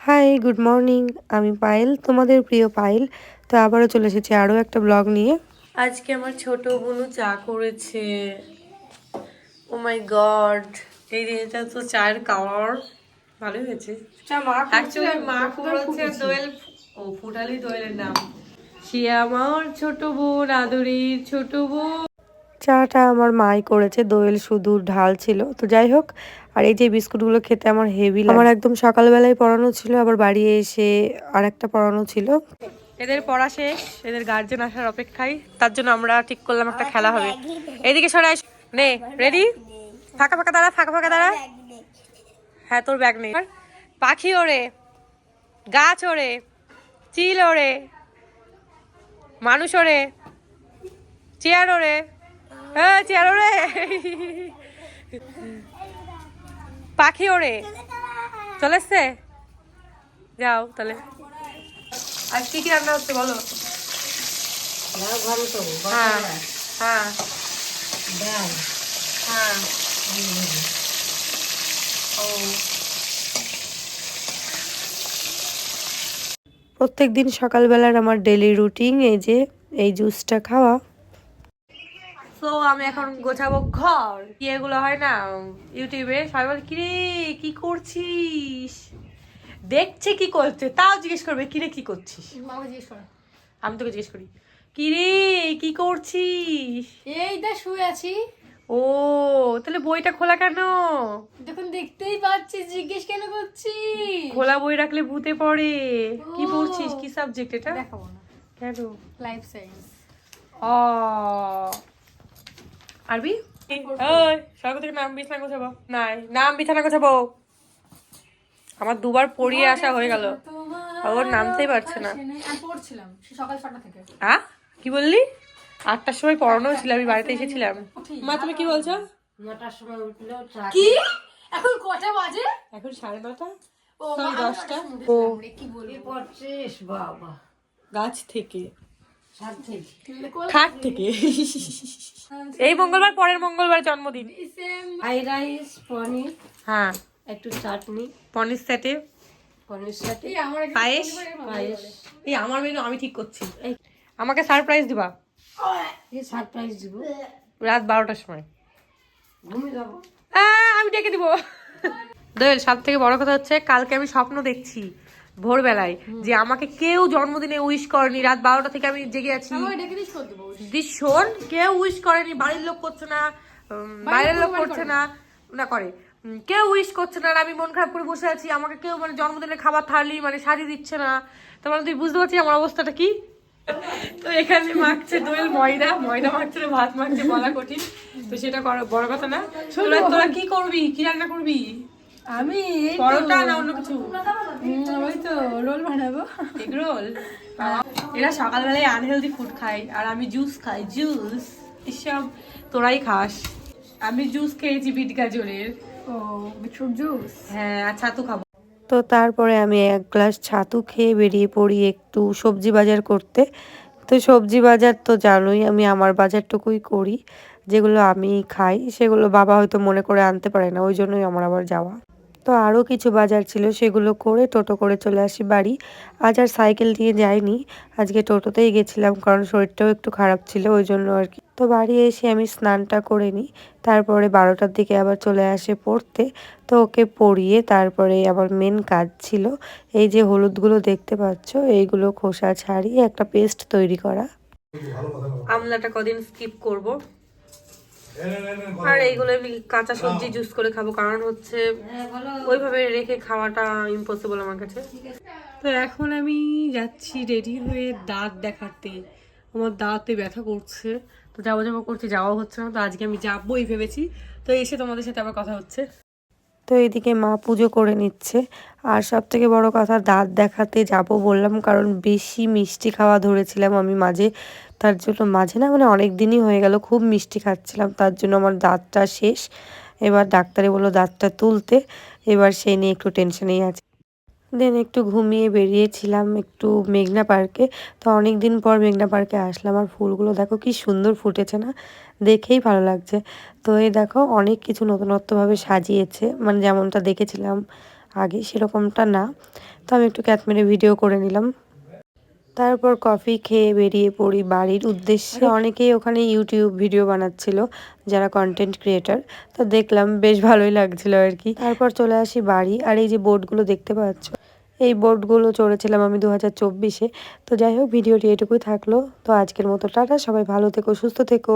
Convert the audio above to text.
High, good morning. আমি পায়েল, তোমাদের প্রিয় পায়েল। তো আবারও চলে এসেছি আরও একটা ব্লগ নিয়ে। আজকে আমার ছোট বোনু চা করেছে। ও মাই গড, এই এটা তো চায়ের কালার ভালোই হয়েছে। অ্যাকচুয়ালি মা করেছে দোয়েল। ও ফুটালি দোয়েলের নাম। সে আমার ছোট বোন, আদরির ছোট বোন। চাটা আমার মাই করেছে, দোয়েল শুধু ঢাল ছিল। তো যাই হোক, আর এই যে বিস্কুটগুলো খেতে আমার হেভি লাগে। আমার একদম সকালবেলায় পড়ানো ছিল, আবার বাড়ি এসে আর একটা পড়ানো ছিল। এদের পড়া শেষ, এদের গার্জেন আসার অপেক্ষায়। তার জন্য আমরা ঠিক করলাম একটা খেলা হবে। এইদিকে সরাই নে, রেডি? ফাঁকা ফাঁকা দাঁড়া, ফাঁকা ফাঁকা দাঁড়া। হ্যাঁ, তোর ব্যাগ নেই। পাখি ওড়ে, গাছ ওড়ে, চিল ওড়ে, মানুষ ওড়ে, চেয়ার ওড়ে। হ্যাঁ, চেয়ার ওড়ে, পাখি ওড়ে। চলে এসছে? যাও তাহলে। আর কি কি রান্না হচ্ছে বলো? হ্যাঁ হ্যাঁ হ্যাঁ। ও, প্রত্যেকদিন সকালবেলার আমার ডেলি রুটিন এই যে এই জুসটা খাওয়া। তো আমি এখন গোছাবো ঘর। কি এগুলো হয় না ইউটিউবে, সবাই বলে কিরে কি করছিস, দেখছে কি করছে তাও জিজ্ঞেস করবে কিরে কি করছিস। আমি তোকে জিজ্ঞেস করি কিরে কি করছিস। এই দা শুয়ে আছি। ও, তাহলে বইটা খোলা কেন? দেখুন দেখতেই পাচ্ছি, জিজ্ঞেস কেন করছি? খোলা বই রাখলে ভূতে পড়ে। কি পড়ছিস, কি সাবজেক্ট এটা? দেখাবো না। কেন? Life science. ও, আরবি। ওই সরকার থেকে নাম বিছানা গোছাবো। নাই, নাম বিছানা গোছাবো। আমার দুবার পড়িয়ে আসা হয়ে গেল, ওর নামতেই পারছে না। আমি পড়ছিলাম সকাল 6টা থেকে। কি বললি? 8টার সময় পড়ানো ছিল, আমি বাড়িতে এসেছিলাম। মা তুমি কি বলছো? 9টার সময় উঠলো। কি এখন কটা বাজে? এখন 9:30। ও সরি, 10টা। ও কি বলি পড়ছিস বাবা? গাছ থেকে, সাত থেকে খাট থেকে। এই মঙ্গলবার, পরের মঙ্গলবার জন্মদিন। ফ্রাইড রাইস, পনির, হ্যাঁ, একটু চাটনি, পনির সেটে পনির সাথে পায়েস। পায়েস। এই আমার মেনু আমি ঠিক করছি। আমাকে সারপ্রাইজ দিবা এই সারপ্রাইজ দিব রাত 12টার সময়। ঘুমিয়ে যাবো। আমি ডেকে দিব। দোয়েল, সব থেকে বড় কথা হচ্ছে কালকে আমি স্বপ্ন দেখছি ভোরবেলায় যে আমাকে কেউ জন্মদিনে উইশ করেনি। রাত 12টা থেকে আমি জেগে আছি। শোন, কেউ উইশ করেনি, বাড়ির লোক করছে না, বাইরের লোক করছে না, না করে কেউ উইশ করছে না। আর আমি মন খারাপ করে বসে আছি, আমাকে কেউ মানে জন্মদিনের খাবার থালি মানে সাজিয়ে দিচ্ছে না। তার মানে তুই বুঝতে পারছিস আমার অবস্থাটা কি। তো এখানে মাখছে দোয়েল ময়দা, ময়দা মাখছে না ভাত মাখছে, বলা কঠিন। তো সেটা বড় কথা না। তোরা কি করবি, কি রান্না করবি? আমি পরোটা না অন্য কিছু? ওই তো রোল বানাবো। Egg roll. এরা সকালবেলায় আনহেলদি ফুড খায় আর আমি জুস খাই। জুস এসব তোরাই খাস। আমি জুস খেয়েছি বিট গাজরের। ও বিটরুট জুস। হ্যাঁ, আর ছাতু খাবো। তো তারপরে আমি 1 গ্লাস ছাতু খেয়ে বেরিয়ে পড়ি একটু সবজি বাজার করতে। তো সবজি বাজার তো জানোই, আমি আমার বাজারটুকুই করি, যেগুলো আমি খাই সেগুলো বাবা হয়তো মনে করে আনতে পারে না, ওই জন্যই আমার আবার যাওয়া। তো আরও কিছু বাজার ছিল, সেগুলো করে টোটো করে চলে আসি বাড়ি। আজ আর সাইকেল নিয়ে যাইনি, আজকে টোটোতেই গেছিলাম, কারণ শরীরটাও একটু খারাপ ছিল ওই জন্য আর কি। তো বাড়ি এসে আমি স্নানটা করে নিই, তারপরে 12টার দিকে আবার চলে আসে পড়তে। তো ওকে পড়িয়ে তারপরে আমার মেন কাজ ছিল এই যে হলুদগুলো দেখতে পাচ্ছ, এইগুলো খোসা ছাড়িয়ে একটা পেস্ট তৈরি করা। আমলাটা কদিন স্কিপ করব, আর এইগুলো আমি কাঁচা সবজি জুস করে খাবো, কারণ হচ্ছে ওইভাবে রেখে খাওয়াটা ইম্পসিবল আমার কাছে। তো এখন আমি যাচ্ছি রেডি হয়ে দাঁত দেখাতে, আমার দাঁতে ব্যথা করছে। তো যাবো করছি, যাওয়া হচ্ছে না। তো আজকে আমি যাবোই ভেবেছি। তো এসে তোমাদের সাথে আবার কথা হচ্ছে। তো এইদিকে মা পুজো করে নিচ্ছে, আর সব থেকে বড় কথা দাঁত দেখাতে যাব বললাম কারণ বেশি মিষ্টি খাওয়া ধরেছিলাম আমি মাঝে। তার জন্য মাঝে না মানে অনেক দিনই হয়ে গেল খুব মিষ্টি খাচ্ছিলাম, তার জন্য আমার দাঁতটা শেষ। এবার ডাক্তারে বললো দাঁতটা তুলতে, এবার সেই নিয়ে একটু টেনশনেই আছে। দেন একটু ঘুমিয়ে বেরিয়েছিলাম একটু মেঘনা পার্কে। তো অনেক দিন পর মেঘনা পার্কে আসলাম, আর ফুলগুলো দেখো কি সুন্দর ফুটেছে না, দেখেই ভালো লাগছে। তো এই দেখো অনেক কিছু নতুনত্বভাবে সাজিয়েছে, মানে যেমনটা দেখেছিলাম আগে সেরকমটা না। তো তো আমি একটু ক্যাট মেরে ভিডিও করে নিলাম। তারপর কফি খেয়ে বেরিয়ে পড়ি বাড়ির উদ্দেশ্যে। অনেকেই ওখানে ইউটিউব ভিডিও বানাচ্ছিল যারা কন্টেন্ট ক্রিয়েটার, তো দেখলাম বেশ ভালোই লাগছিল আর কি। তারপর চলে আসি বাড়ি। আর এই যে বোটগুলো দেখতে পাচ্ছ, এই বোটগুলো চড়েছিলাম আমি 2024-এ। তো যাই হোক, ভিডিওটি এটুকুই থাকলো। তো আজকের মতো টাটা, সবাই ভালো থেকো, সুস্থ থেকো।